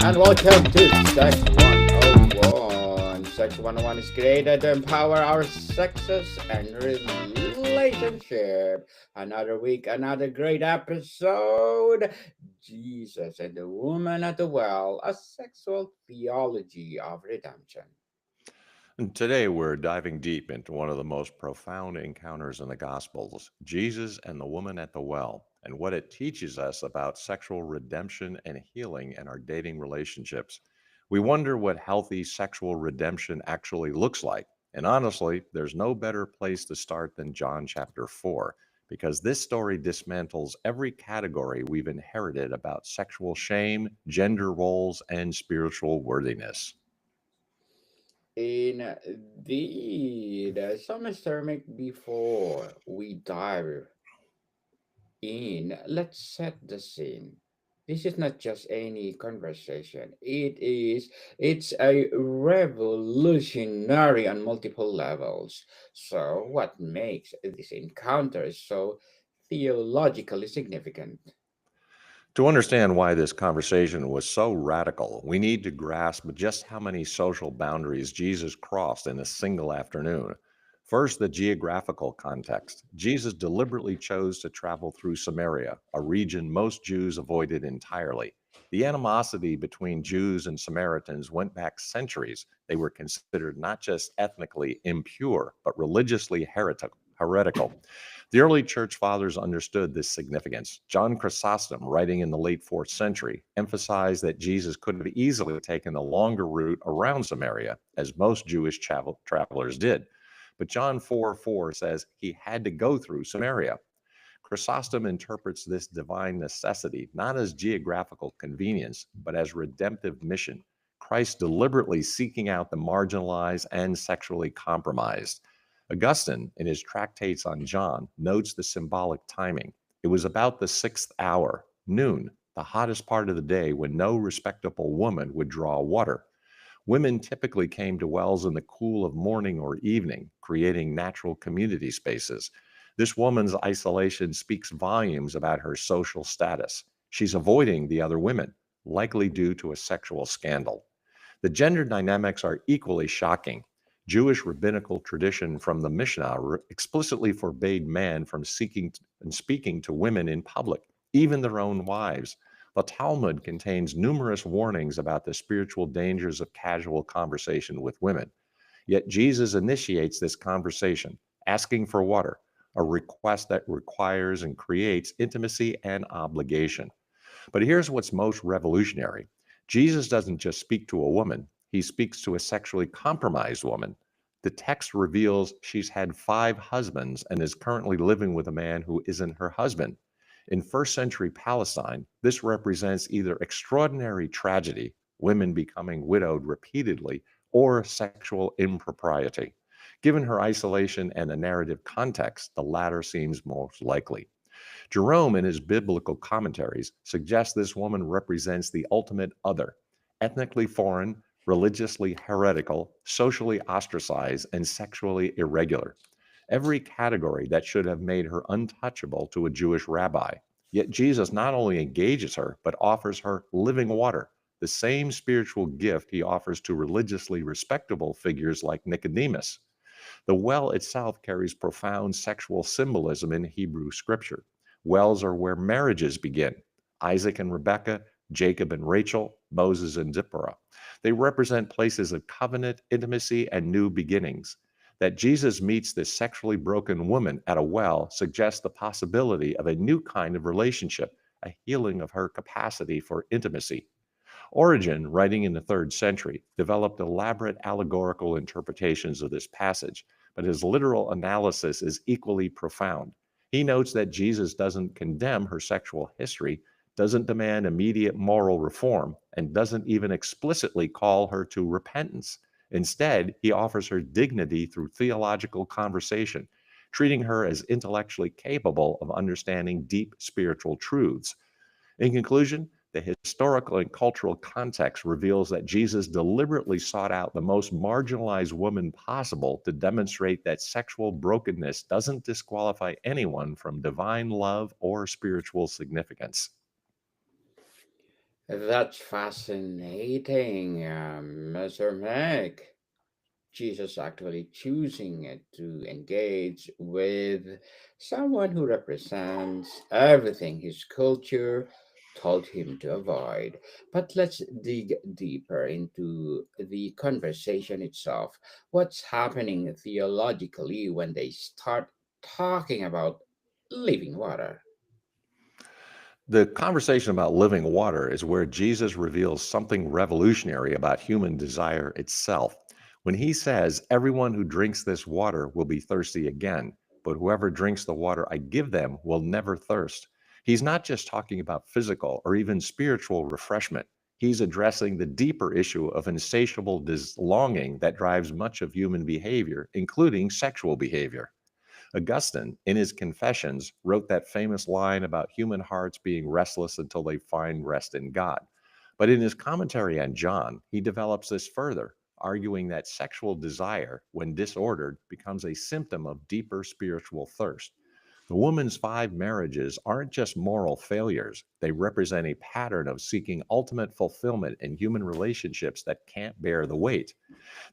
And welcome to Sex 101. Sex 101 is created to empower our sexes and relationship. Another week, another great episode. Jesus and the Woman at the Well, a sexual theology of redemption. And today we're diving deep into one of the most profound encounters in the Gospels, Jesus and the woman at the well, and what it teaches us about sexual redemption and healing in our dating relationships. We wonder what healthy sexual redemption actually looks like. And honestly, there's no better place to start than John chapter 4, because this story dismantles every category we've inherited about sexual shame, gender roles, and spiritual worthiness. Indeed, so Mr. Mick, before we dive let's set the scene. This is not just any conversation. It's a revolutionary on multiple levels. So what makes this encounter so theologically significant? To understand why this conversation was so radical, we need to grasp just how many social boundaries Jesus crossed in a single afternoon. First, the geographical context. Jesus deliberately chose to travel through Samaria, a region most Jews avoided entirely. The animosity between Jews and Samaritans went back centuries. They were considered not just ethnically impure, but religiously heretical. The early church fathers understood this significance. John Chrysostom, writing in the late 4th century, emphasized that Jesus could have easily taken the longer route around Samaria, as most Jewish travelers did. But John 4:4 says he had to go through Samaria. Chrysostom interprets this divine necessity not as geographical convenience, but as redemptive mission. Christ deliberately seeking out the marginalized and sexually compromised. Augustine, in his tractates on John, notes the symbolic timing. It was about the 6th hour, noon, the hottest part of the day when no respectable woman would draw water. Women typically came to wells in the cool of morning or evening, creating natural community spaces. This woman's isolation speaks volumes about her social status. She's avoiding the other women, likely due to a sexual scandal. The gender dynamics are equally shocking. Jewish rabbinical tradition from the Mishnah explicitly forbade men from seeking and speaking to women in public, even their own wives. The Talmud contains numerous warnings about the spiritual dangers of casual conversation with women. Yet Jesus initiates this conversation, asking for water, a request that requires and creates intimacy and obligation. But here's what's most revolutionary: Jesus doesn't just speak to a woman, he speaks to a sexually compromised woman. The text reveals she's had 5 husbands and is currently living with a man who isn't her husband. In first century Palestine, this represents either extraordinary tragedy, women becoming widowed repeatedly, or sexual impropriety. Given her isolation and the narrative context, the latter seems most likely. Jerome, in his biblical commentaries, suggests this woman represents the ultimate other, ethnically foreign, religiously heretical, socially ostracized, and sexually irregular. Every category that should have made her untouchable to a Jewish rabbi. Yet Jesus not only engages her, but offers her living water, the same spiritual gift he offers to religiously respectable figures like Nicodemus. The well itself carries profound sexual symbolism in Hebrew scripture. Wells are where marriages begin: Isaac and Rebekah, Jacob and Rachel, Moses and Zipporah. They represent places of covenant, intimacy, and new beginnings. That Jesus meets this sexually broken woman at a well suggests the possibility of a new kind of relationship, a healing of her capacity for intimacy. Origen, writing in the 3rd century, developed elaborate allegorical interpretations of this passage, but his literal analysis is equally profound. He notes that Jesus doesn't condemn her sexual history, doesn't demand immediate moral reform, and doesn't even explicitly call her to repentance. Instead, he offers her dignity through theological conversation, treating her as intellectually capable of understanding deep spiritual truths. In conclusion, the historical and cultural context reveals that Jesus deliberately sought out the most marginalized woman possible to demonstrate that sexual brokenness doesn't disqualify anyone from divine love or spiritual significance. That's fascinating, Mr. Meg. Jesus actually choosing it to engage with someone who represents everything his culture told him to avoid. But let's dig deeper into the conversation itself. What's happening theologically when they start talking about living water? The conversation about living water is where Jesus reveals something revolutionary about human desire itself. When he says, "Everyone who drinks this water will be thirsty again, but whoever drinks the water I give them will never thirst." He's not just talking about physical or even spiritual refreshment. He's addressing the deeper issue of insatiable longing that drives much of human behavior, including sexual behavior. Augustine, in his Confessions, wrote that famous line about human hearts being restless until they find rest in God. But in his commentary on John, he develops this further, arguing that sexual desire, when disordered, becomes a symptom of deeper spiritual thirst. The woman's five marriages aren't just moral failures, they represent a pattern of seeking ultimate fulfillment in human relationships that can't bear the weight.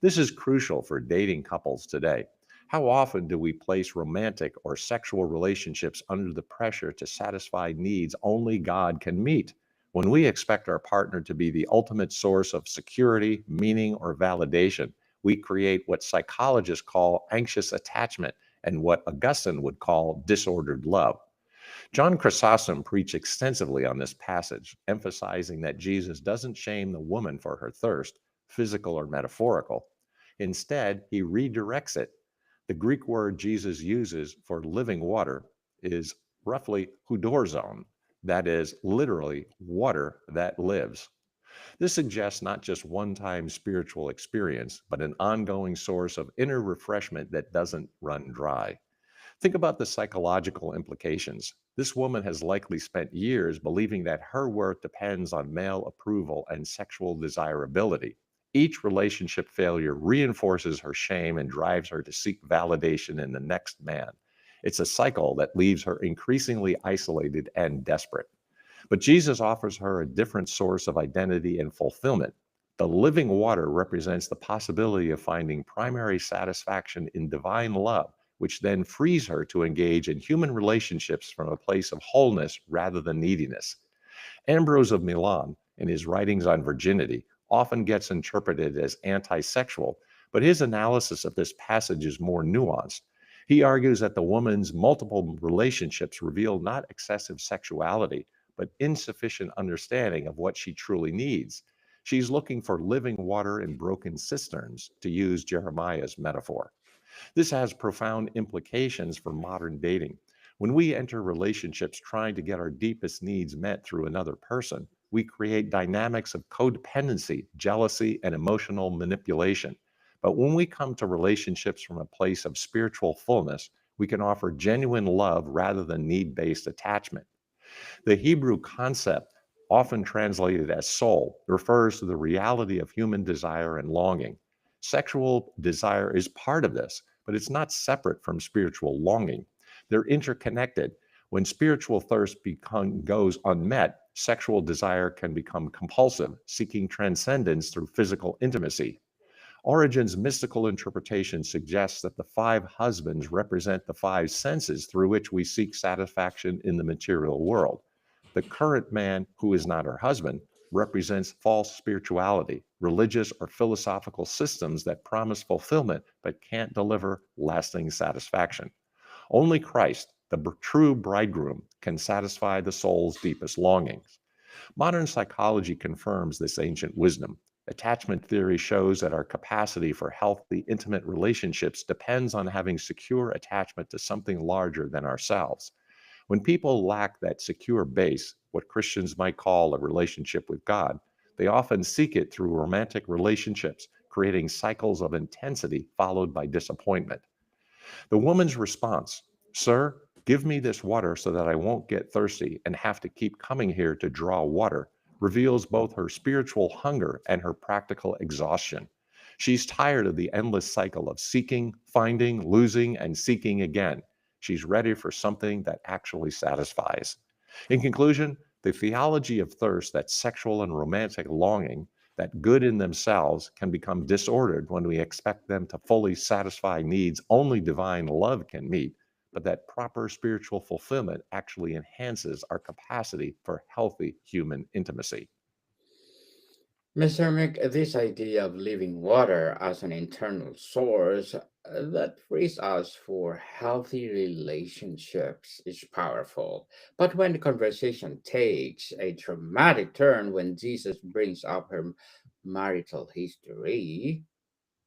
This is crucial for dating couples today. How often do we place romantic or sexual relationships under the pressure to satisfy needs only God can meet? When we expect our partner to be the ultimate source of security, meaning, or validation, we create what psychologists call anxious attachment and what Augustine would call disordered love. John Chrysostom preached extensively on this passage, emphasizing that Jesus doesn't shame the woman for her thirst, physical or metaphorical. Instead, he redirects it. The Greek word Jesus uses for living water is roughly hudorzone, that is, literally, water that lives. This suggests not just one time spiritual experience, but an ongoing source of inner refreshment that doesn't run dry. Think about the psychological implications. This woman has likely spent years believing that her worth depends on male approval and sexual desirability. Each relationship failure reinforces her shame and drives her to seek validation in the next man. It's a cycle that leaves her increasingly isolated and desperate. But Jesus offers her a different source of identity and fulfillment. The living water represents the possibility of finding primary satisfaction in divine love, which then frees her to engage in human relationships from a place of wholeness rather than neediness. Ambrose of Milan, in his writings on virginity, often gets interpreted as anti sexual, but his analysis of this passage is more nuanced. He argues that the woman's multiple relationships reveal not excessive sexuality, but insufficient understanding of what she truly needs. She's looking for living water in broken cisterns, to use Jeremiah's metaphor. This has profound implications for modern dating. When we enter relationships trying to get our deepest needs met through another person, we create dynamics of codependency, jealousy, and emotional manipulation. But when we come to relationships from a place of spiritual fullness, we can offer genuine love rather than need based attachment. The Hebrew concept, often translated as soul, refers to the reality of human desire and longing. Sexual desire is part of this, but it's not separate from spiritual longing. They're interconnected. When spiritual thirst goes unmet, sexual desire can become compulsive, seeking transcendence through physical intimacy. Origen's mystical interpretation suggests that the five husbands represent the five senses through which we seek satisfaction in the material world. The current man, who is not her husband, represents false spirituality, religious or philosophical systems that promise fulfillment but can't deliver lasting satisfaction. Only Christ, the true bridegroom, can satisfy the soul's deepest longings. Modern psychology confirms this ancient wisdom. Attachment theory shows that our capacity for healthy, intimate relationships depends on having secure attachment to something larger than ourselves. When people lack that secure base, what Christians might call a relationship with God, they often seek it through romantic relationships, creating cycles of intensity followed by disappointment. The woman's response, "Sir, give me this water so that I won't get thirsty and have to keep coming here to draw water," reveals both her spiritual hunger and her practical exhaustion. She's tired of the endless cycle of seeking, finding, losing, and seeking again. She's ready for something that actually satisfies. In conclusion, The theology of thirst, that sexual and romantic longing, that good in themselves, can become disordered when we expect them to fully satisfy needs only divine love can meet, but that proper spiritual fulfillment actually enhances our capacity for healthy human intimacy. Mr. Mick, this idea of living water as an internal source that frees us for healthy relationships is powerful. But when the conversation takes a dramatic turn, when Jesus brings up her marital history,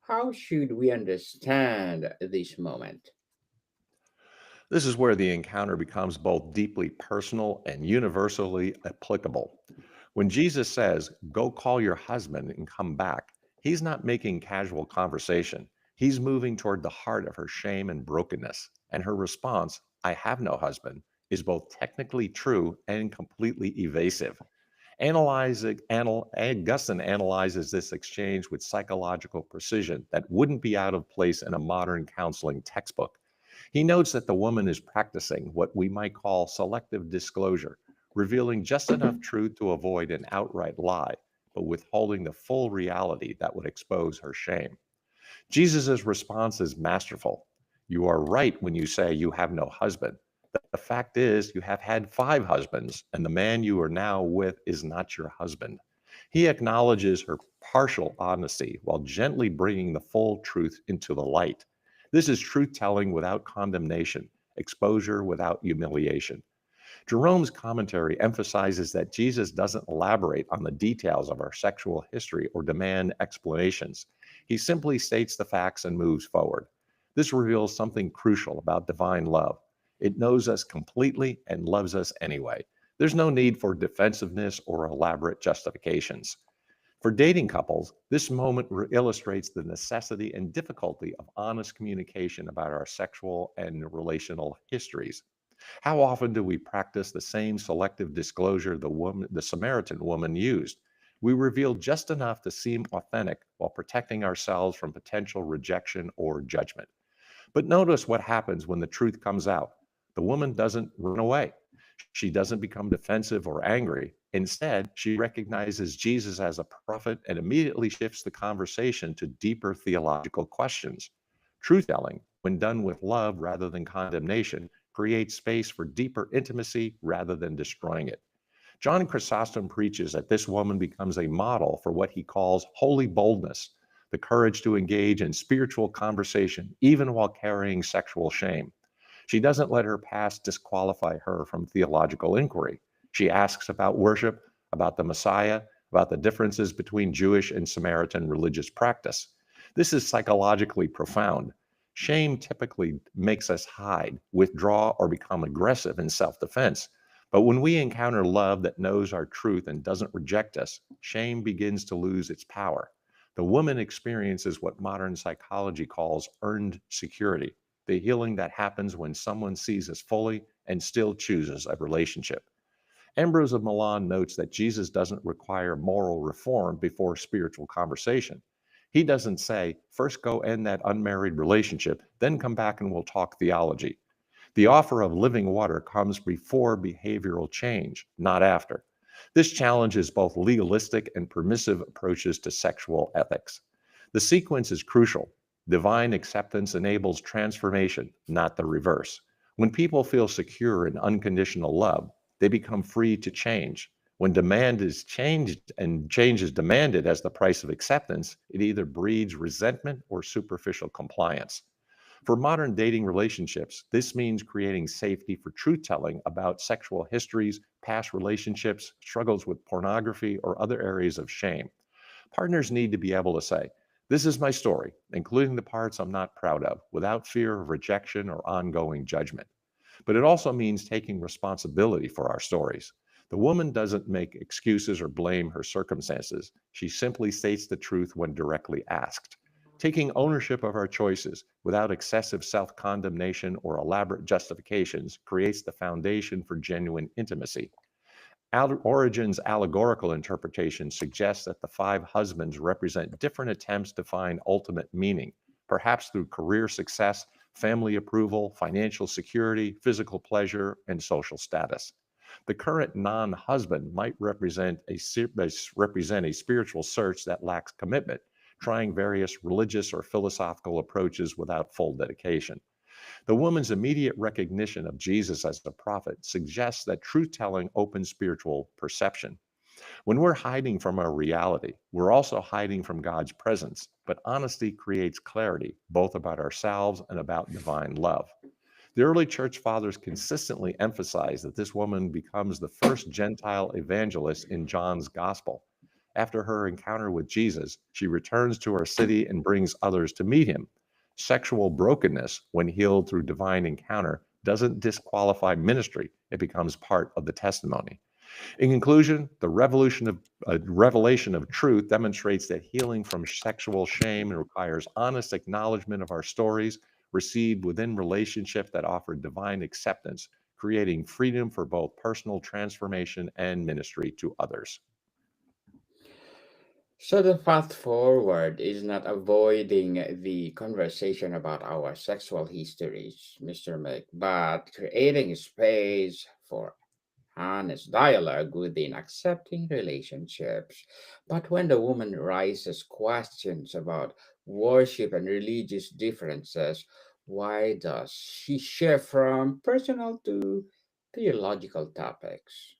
how should we understand this moment? This is where the encounter becomes both deeply personal and universally applicable. When Jesus says, "Go call your husband and come back," he's not making casual conversation. He's moving toward the heart of her shame and brokenness. And her response, "I have no husband," is both technically true and completely evasive. Augustine analyzes this exchange with psychological precision that wouldn't be out of place in a modern counseling textbook. He notes that the woman is practicing what we might call selective disclosure, revealing just enough truth to avoid an outright lie, but withholding the full reality that would expose her shame. Jesus' response is masterful. "You are right when you say you have no husband. The fact is, you have had 5 husbands, and the man you are now with is not your husband." He acknowledges her partial honesty while gently bringing the full truth into the light. This is truth telling without condemnation, exposure without humiliation. Jerome's commentary emphasizes that Jesus doesn't elaborate on the details of our sexual history or demand explanations. He simply states the facts and moves forward. This reveals something crucial about divine love. It knows us completely and loves us anyway. There's no need for defensiveness or elaborate justifications. For dating couples, this moment illustrates the necessity and difficulty of honest communication about our sexual and relational histories. How often do we practice the same selective disclosure the Samaritan woman used? We reveal just enough to seem authentic while protecting ourselves from potential rejection or judgment. But notice what happens when the truth comes out. The woman doesn't run away. She doesn't become defensive or angry. Instead, she recognizes Jesus as a prophet and immediately shifts the conversation to deeper theological questions. Truth telling, when done with love rather than condemnation, creates space for deeper intimacy rather than destroying it. John Chrysostom preaches that this woman becomes a model for what he calls holy boldness, the courage to engage in spiritual conversation even while carrying sexual shame. She doesn't let her past disqualify her from theological inquiry. She asks about worship, about the Messiah, about the differences between Jewish and Samaritan religious practice. This is psychologically profound. Shame typically makes us hide, withdraw, or become aggressive in self defense. But when we encounter love that knows our truth and doesn't reject us, shame begins to lose its power. The woman experiences what modern psychology calls earned security, the healing that happens when someone sees us fully and still chooses a relationship. Ambrose of Milan notes that Jesus doesn't require moral reform before spiritual conversation. He doesn't say, "First go end that unmarried relationship, then come back and we'll talk theology." The offer of living water comes before behavioral change, not after. This challenges both legalistic and permissive approaches to sexual ethics. The sequence is crucial. Divine acceptance enables transformation, not the reverse. When people feel secure in unconditional love, they become free to change. When demand is changed and change is demanded as the price of acceptance, it either breeds resentment or superficial compliance. For modern dating relationships, this means creating safety for truth telling about sexual histories, past relationships, struggles with pornography, or other areas of shame. Partners need to be able to say, "This is my story, including the parts I'm not proud of," without fear of rejection or ongoing judgment. But it also means taking responsibility for our stories. The woman doesn't make excuses or blame her circumstances. She simply states the truth when directly asked. Taking ownership of our choices without excessive self condemnation or elaborate justifications creates the foundation for genuine intimacy. Origen's allegorical interpretation suggests that the 5 husbands represent different attempts to find ultimate meaning, perhaps through career success, family approval, financial security, physical pleasure, and social status. The current non-husband might represent a spiritual search that lacks commitment, trying various religious or philosophical approaches without full dedication. The woman's immediate recognition of Jesus as a prophet suggests that truth telling opens spiritual perception. When we're hiding from our reality, we're also hiding from God's presence. But honesty creates clarity, both about ourselves and about divine love. The early church fathers consistently emphasize that this woman becomes the first Gentile evangelist in John's gospel. After her encounter with Jesus, she returns to her city and brings others to meet him. Sexual brokenness, when healed through divine encounter, doesn't disqualify ministry, it becomes part of the testimony. In conclusion, the revelation of truth demonstrates that healing from sexual shame requires honest acknowledgement of our stories, received within relationship that offer divine acceptance, creating freedom for both personal transformation and ministry to others. So the path forward is not avoiding the conversation about our sexual histories, Mr. Mick, but creating space for honest dialogue within accepting relationships. But when the woman raises questions about worship and religious differences, why does she shift from personal to theological topics?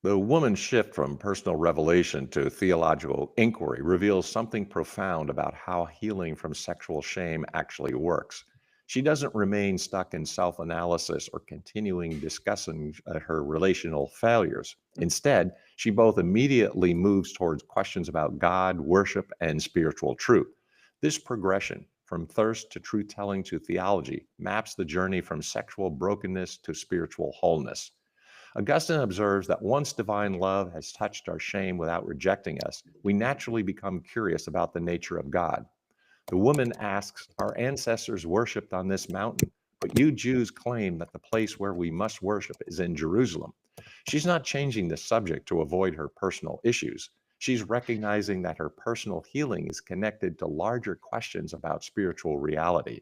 The woman's shift from personal revelation to theological inquiry reveals something profound about how healing from sexual shame actually works. She doesn't remain stuck in self analysis or continuing discussing her relational failures. Instead, she both immediately moves towards questions about God, worship, and spiritual truth. This progression, from thirst to truth telling to theology, maps the journey from sexual brokenness to spiritual wholeness. Augustine observes that once divine love has touched our shame without rejecting us, we naturally become curious about the nature of God. The woman asks, our ancestors worshipped on this mountain, but you Jews claim that the place where we must worship is in Jerusalem. She's not changing the subject to avoid her personal issues. She's recognizing that her personal healing is connected to larger questions about spiritual reality.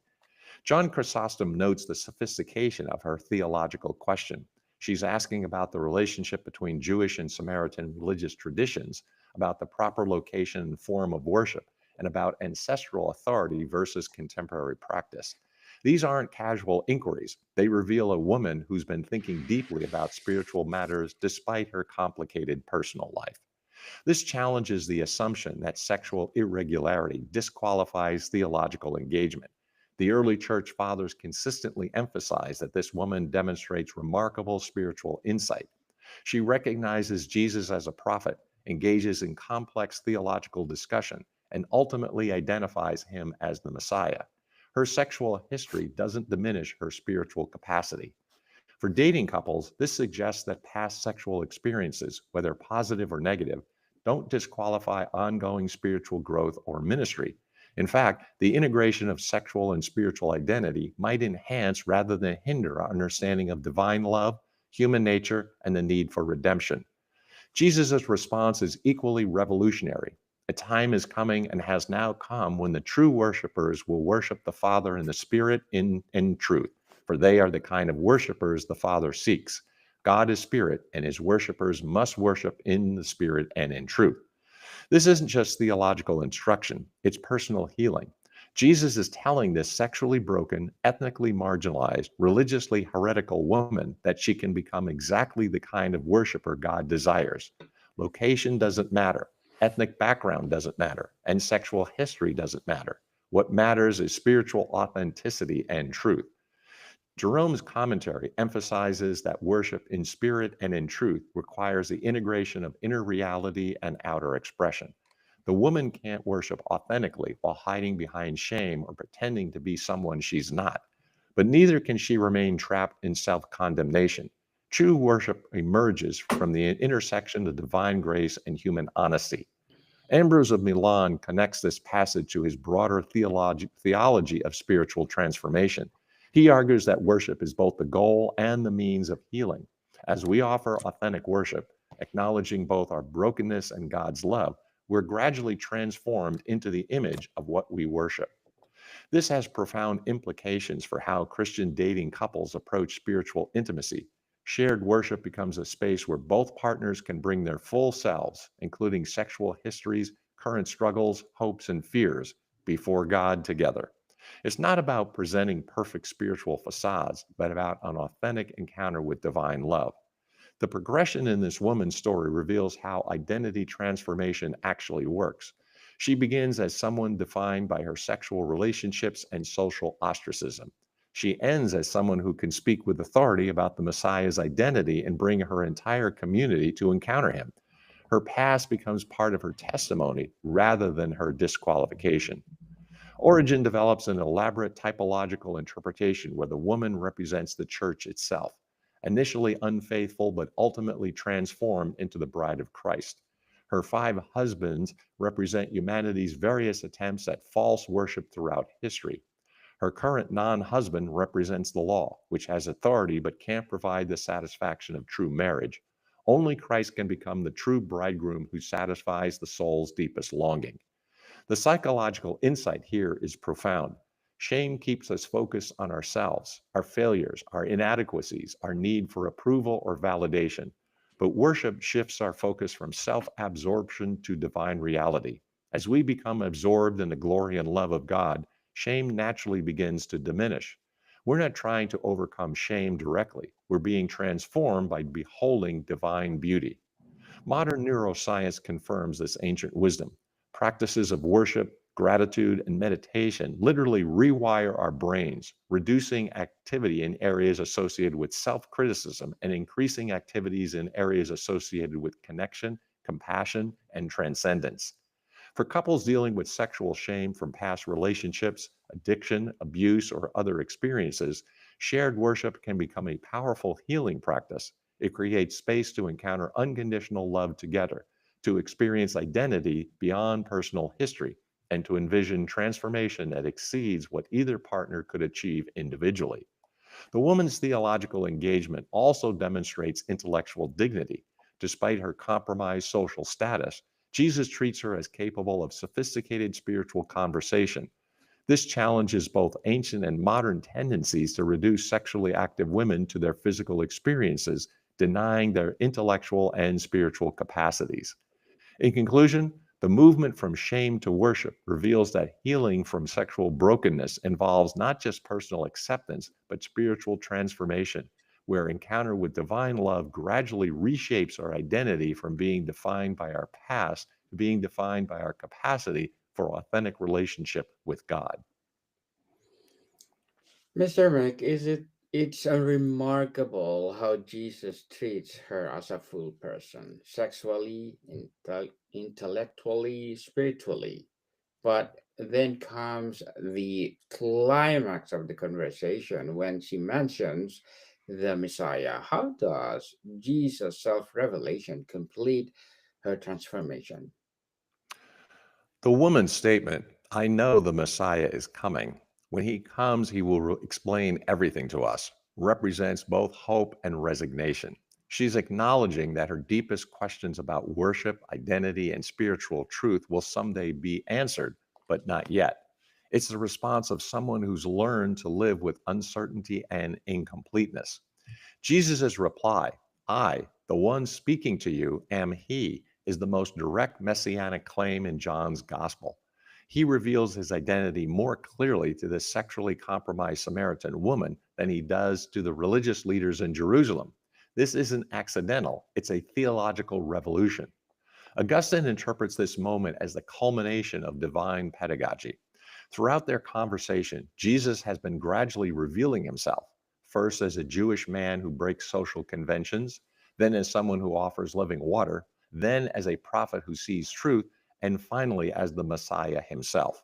John Chrysostom notes the sophistication of her theological question. She's asking about the relationship between Jewish and Samaritan religious traditions, about the proper location and form of worship, and about ancestral authority versus contemporary practice. These aren't casual inquiries. They reveal a woman who's been thinking deeply about spiritual matters despite her complicated personal life. This challenges the assumption that sexual irregularity disqualifies theological engagement. The early church fathers consistently emphasize that this woman demonstrates remarkable spiritual insight. She recognizes Jesus as a prophet, engages in complex theological discussion, and ultimately identifies him as the Messiah. Her sexual history doesn't diminish her spiritual capacity. For dating couples, this suggests that past sexual experiences, whether positive or negative, don't disqualify ongoing spiritual growth or ministry. In fact, the integration of sexual and spiritual identity might enhance rather than hinder our understanding of divine love, human nature, and the need for redemption. Jesus' response is equally revolutionary. A time is coming and has now come when the true worshipers will worship the Father in the Spirit in truth, for they are the kind of worshipers the Father seeks. God is Spirit, and his worshipers must worship in the Spirit and in truth. This isn't just theological instruction, it's personal healing. Jesus is telling this sexually broken, ethnically marginalized, religiously heretical woman that she can become exactly the kind of worshiper God desires. Location doesn't matter, ethnic background doesn't matter, and sexual history doesn't matter. What matters is spiritual authenticity and truth. Jerome's commentary emphasizes that worship in spirit and in truth requires the integration of inner reality and outer expression. The woman can't worship authentically while hiding behind shame or pretending to be someone she's not. But neither can she remain trapped in self condemnation. True worship emerges from the intersection of divine grace and human honesty. Ambrose of Milan connects this passage to his broader theology of spiritual transformation. He argues that worship is both the goal and the means of healing. As we offer authentic worship, acknowledging both our brokenness and God's love, we're gradually transformed into the image of what we worship. This has profound implications for how Christian dating couples approach spiritual intimacy. Shared worship becomes a space where both partners can bring their full selves, including sexual histories, current struggles, hopes, and fears, before God together. It's not about presenting perfect spiritual facades, but about an authentic encounter with divine love. The progression in this woman's story reveals how identity transformation actually works. She begins as someone defined by her sexual relationships and social ostracism. She ends as someone who can speak with authority about the Messiah's identity and bring her entire community to encounter him. Her past becomes part of her testimony rather than her disqualification. Origin develops an elaborate typological interpretation where the woman represents the church itself, initially unfaithful but ultimately transformed into the bride of Christ. Her five husbands represent humanity's various attempts at false worship throughout history. Her current non husband represents the law, which has authority but can't provide the satisfaction of true marriage. Only Christ can become the true bridegroom who satisfies the soul's deepest longing. The psychological insight here is profound. Shame keeps us focused on ourselves, our failures, our inadequacies, our need for approval or validation. But worship shifts our focus from self absorption to divine reality. As we become absorbed in the glory and love of God, shame naturally begins to diminish. We're not trying to overcome shame directly, we're being transformed by beholding divine beauty. Modern neuroscience confirms this ancient wisdom. Practices of worship, gratitude, and meditation literally rewire our brains, reducing activity in areas associated with self criticism and increasing activities in areas associated with connection, compassion, and transcendence. For couples dealing with sexual shame from past relationships, addiction, abuse, or other experiences, shared worship can become a powerful healing practice. It creates space to encounter unconditional love together, to experience identity beyond personal history, and to envision transformation that exceeds what either partner could achieve individually. The woman's theological engagement also demonstrates intellectual dignity. Despite her compromised social status, Jesus treats her as capable of sophisticated spiritual conversation. This challenges both ancient and modern tendencies to reduce sexually active women to their physical experiences, denying their intellectual and spiritual capacities. In conclusion, the movement from shame to worship reveals that healing from sexual brokenness involves not just personal acceptance, but spiritual transformation, where encounter with divine love gradually reshapes our identity from being defined by our past to being defined by our capacity for authentic relationship with God. Mr. Mac, it's a remarkable how Jesus treats her as a full person, sexually, intellectually, spiritually. But then comes the climax of the conversation when she mentions the Messiah. How does Jesus' self revelation complete her transformation? The woman's statement, I know the Messiah is coming. When he comes, he will explain everything to us, represents both hope and resignation. She's acknowledging that her deepest questions about worship, identity, and spiritual truth will someday be answered, but not yet. It's the response of someone who's learned to live with uncertainty and incompleteness. Jesus' reply, I, the one speaking to you, am he, is the most direct messianic claim in John's gospel. He reveals his identity more clearly to the sexually compromised Samaritan woman than he does to the religious leaders in Jerusalem. This isn't accidental, it's a theological revolution. Augustine interprets this moment as the culmination of divine pedagogy. Throughout their conversation, Jesus has been gradually revealing himself, first as a Jewish man who breaks social conventions, then as someone who offers living water, then as a prophet who sees truth, and finally as the Messiah himself.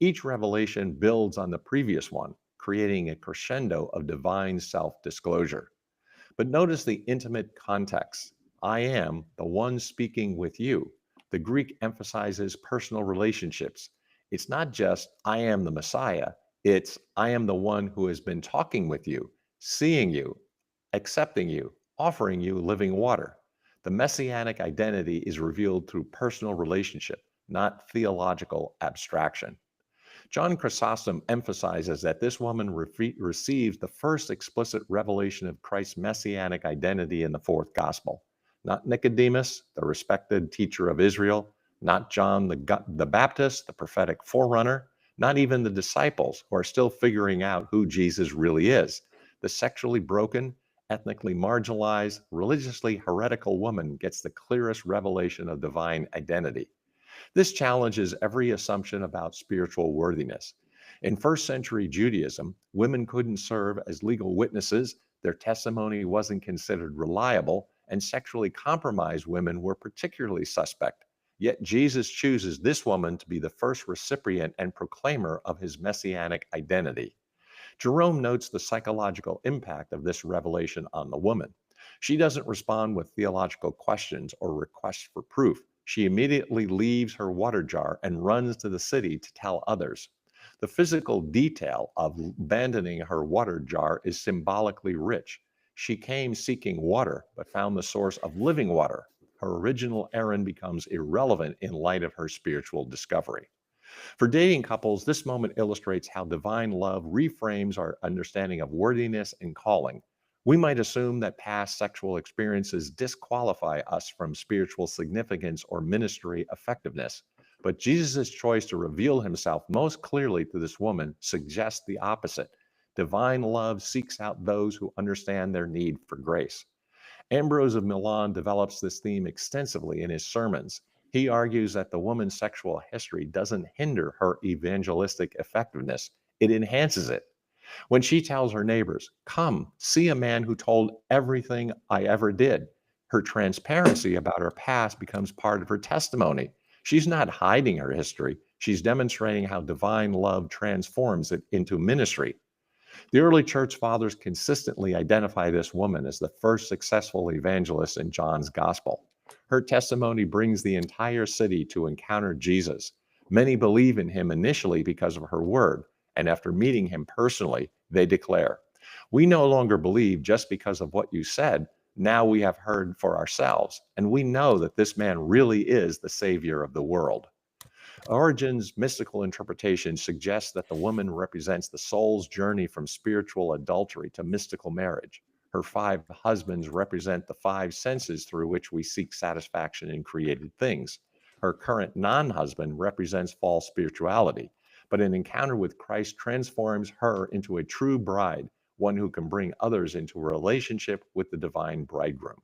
Each revelation builds on the previous one, creating a crescendo of divine self disclosure. But notice the intimate context. I am the one speaking with you. The Greek emphasizes personal relationships. It's not just I am the Messiah, it's I am the one who has been talking with you, seeing you, accepting you, offering you living water. The messianic identity is revealed through personal relationship, not theological abstraction. John Chrysostom emphasizes that this woman receives the first explicit revelation of Christ's messianic identity in the fourth gospel. Not Nicodemus, the respected teacher of Israel, not John the Baptist, the prophetic forerunner, not even the disciples who are still figuring out who Jesus really is. The sexually broken, ethnically marginalized, religiously heretical woman gets the clearest revelation of divine identity. This challenges every assumption about spiritual worthiness. In first century Judaism, women couldn't serve as legal witnesses, their testimony wasn't considered reliable, and sexually compromised women were particularly suspect. Yet Jesus chooses this woman to be the first recipient and proclaimer of his messianic identity. Jerome notes the psychological impact of this revelation on the woman. She doesn't respond with theological questions or requests for proof. She immediately leaves her water jar and runs to the city to tell others. The physical detail of abandoning her water jar is symbolically rich. She came seeking water, but found the source of living water. Her original errand becomes irrelevant in light of her spiritual discovery. For dating couples, this moment illustrates how divine love reframes our understanding of worthiness and calling. We might assume that past sexual experiences disqualify us from spiritual significance or ministry effectiveness. But Jesus' choice to reveal himself most clearly to this woman suggests the opposite. Divine love seeks out those who understand their need for grace. Ambrose of Milan develops this theme extensively in his sermons. He argues that the woman's sexual history doesn't hinder her evangelistic effectiveness, it enhances it. When she tells her neighbors, "Come, see a man who told everything I ever did," her transparency about her past becomes part of her testimony. She's not hiding her history, she's demonstrating how divine love transforms it into ministry. The early church fathers consistently identify this woman as the first successful evangelist in John's gospel. Her testimony brings the entire city to encounter Jesus. Many believe in him initially because of her word, and after meeting him personally, they declare, "We no longer believe just because of what you said. Now we have heard for ourselves, and we know that this man really is the Savior of the world." Origen's mystical interpretation suggests that the woman represents the soul's journey from spiritual adultery to mystical marriage. Her five husbands represent the five senses through which we seek satisfaction in created things. Her current non husband represents false spirituality, but an encounter with Christ transforms her into a true bride, one who can bring others into a relationship with the divine bridegroom.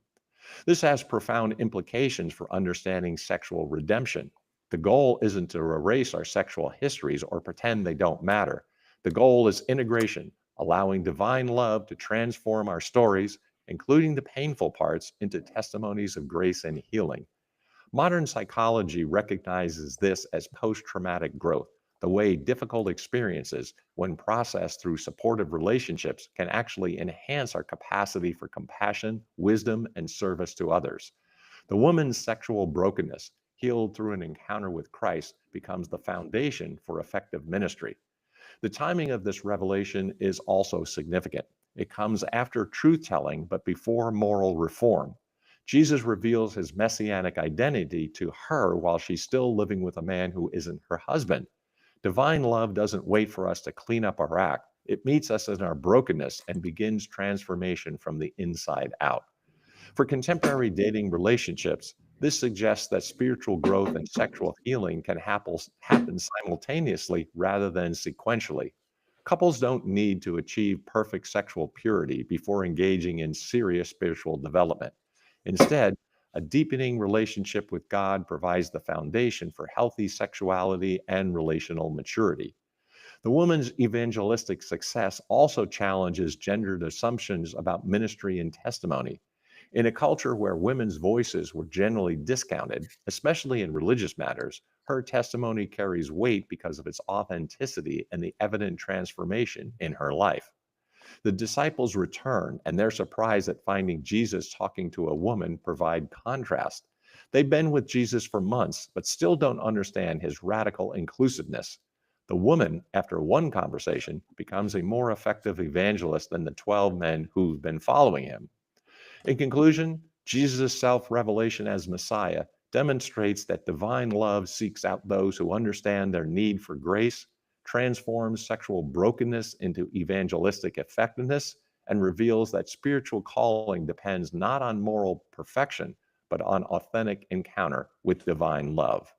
This has profound implications for understanding sexual redemption. The goal isn't to erase our sexual histories or pretend they don't matter. The goal is integration, allowing divine love to transform our stories, including the painful parts, into testimonies of grace and healing. Modern psychology recognizes this as post traumatic growth, the way difficult experiences, when processed through supportive relationships, can actually enhance our capacity for compassion, wisdom, and service to others. The woman's sexual brokenness, healed through an encounter with Christ, becomes the foundation for effective ministry. The timing of this revelation is also significant. It comes after truth telling, but before moral reform. Jesus reveals his messianic identity to her while she's still living with a man who isn't her husband. Divine love doesn't wait for us to clean up our act. It meets us in our brokenness and begins transformation from the inside out. For contemporary dating relationships, this suggests that spiritual growth and sexual healing can happen simultaneously rather than sequentially. Couples don't need to achieve perfect sexual purity before engaging in serious spiritual development. Instead, a deepening relationship with God provides the foundation for healthy sexuality and relational maturity. The woman's evangelistic success also challenges gendered assumptions about ministry and testimony. In a culture where women's voices were generally discounted, especially in religious matters, her testimony carries weight because of its authenticity and the evident transformation in her life. The disciples return, and their surprise at finding Jesus talking to a woman provide contrast. They've been with Jesus for months, but still don't understand his radical inclusiveness. The woman, after one conversation, becomes a more effective evangelist than the 12 men who've been following him. In conclusion, Jesus' self revelation as Messiah demonstrates that divine love seeks out those who understand their need for grace, transforms sexual brokenness into evangelistic effectiveness, and reveals that spiritual calling depends not on moral perfection, but on authentic encounter with divine love.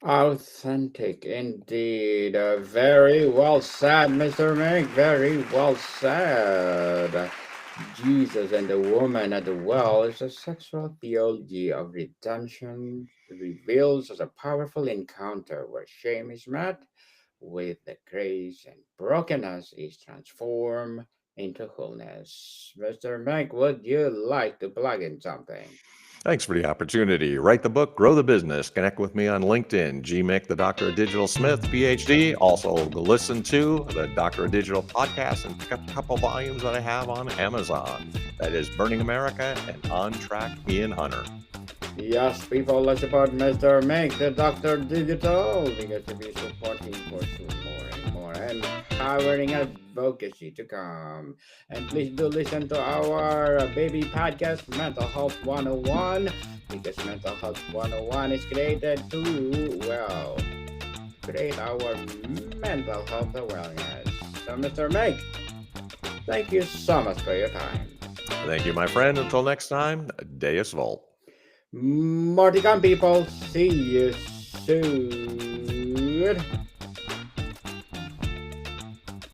Authentic indeed. Very well said, Mr. Mick. Very well said. Jesus and the woman at the well is a sexual theology of redemption. It reveals as a powerful encounter where shame is met with the grace and brokenness is transformed into wholeness. Mr. Mick, would you like to plug in something? Thanks for the opportunity. Write the book, grow the business. Connect with me on LinkedIn, GMIC, the Doctor of Digital Smith, PhD. Also, listen to the Doctor of Digital podcast and pick up a couple volumes that I have on Amazon. That is Burning America and On Track, Ian Hunter. Yes, people, let's support Mr. Make the Doctor Digital because to be supporting for soon more and more and empowering advocacy to come. And please do listen to our baby podcast, Mental Health 101, because Mental Health 101 is created to, well, create our mental health awareness. So, Mr. Make, thank you so much for your time. Thank you, my friend. Until next time, Deus Volt. Marty Gun people, see you soon.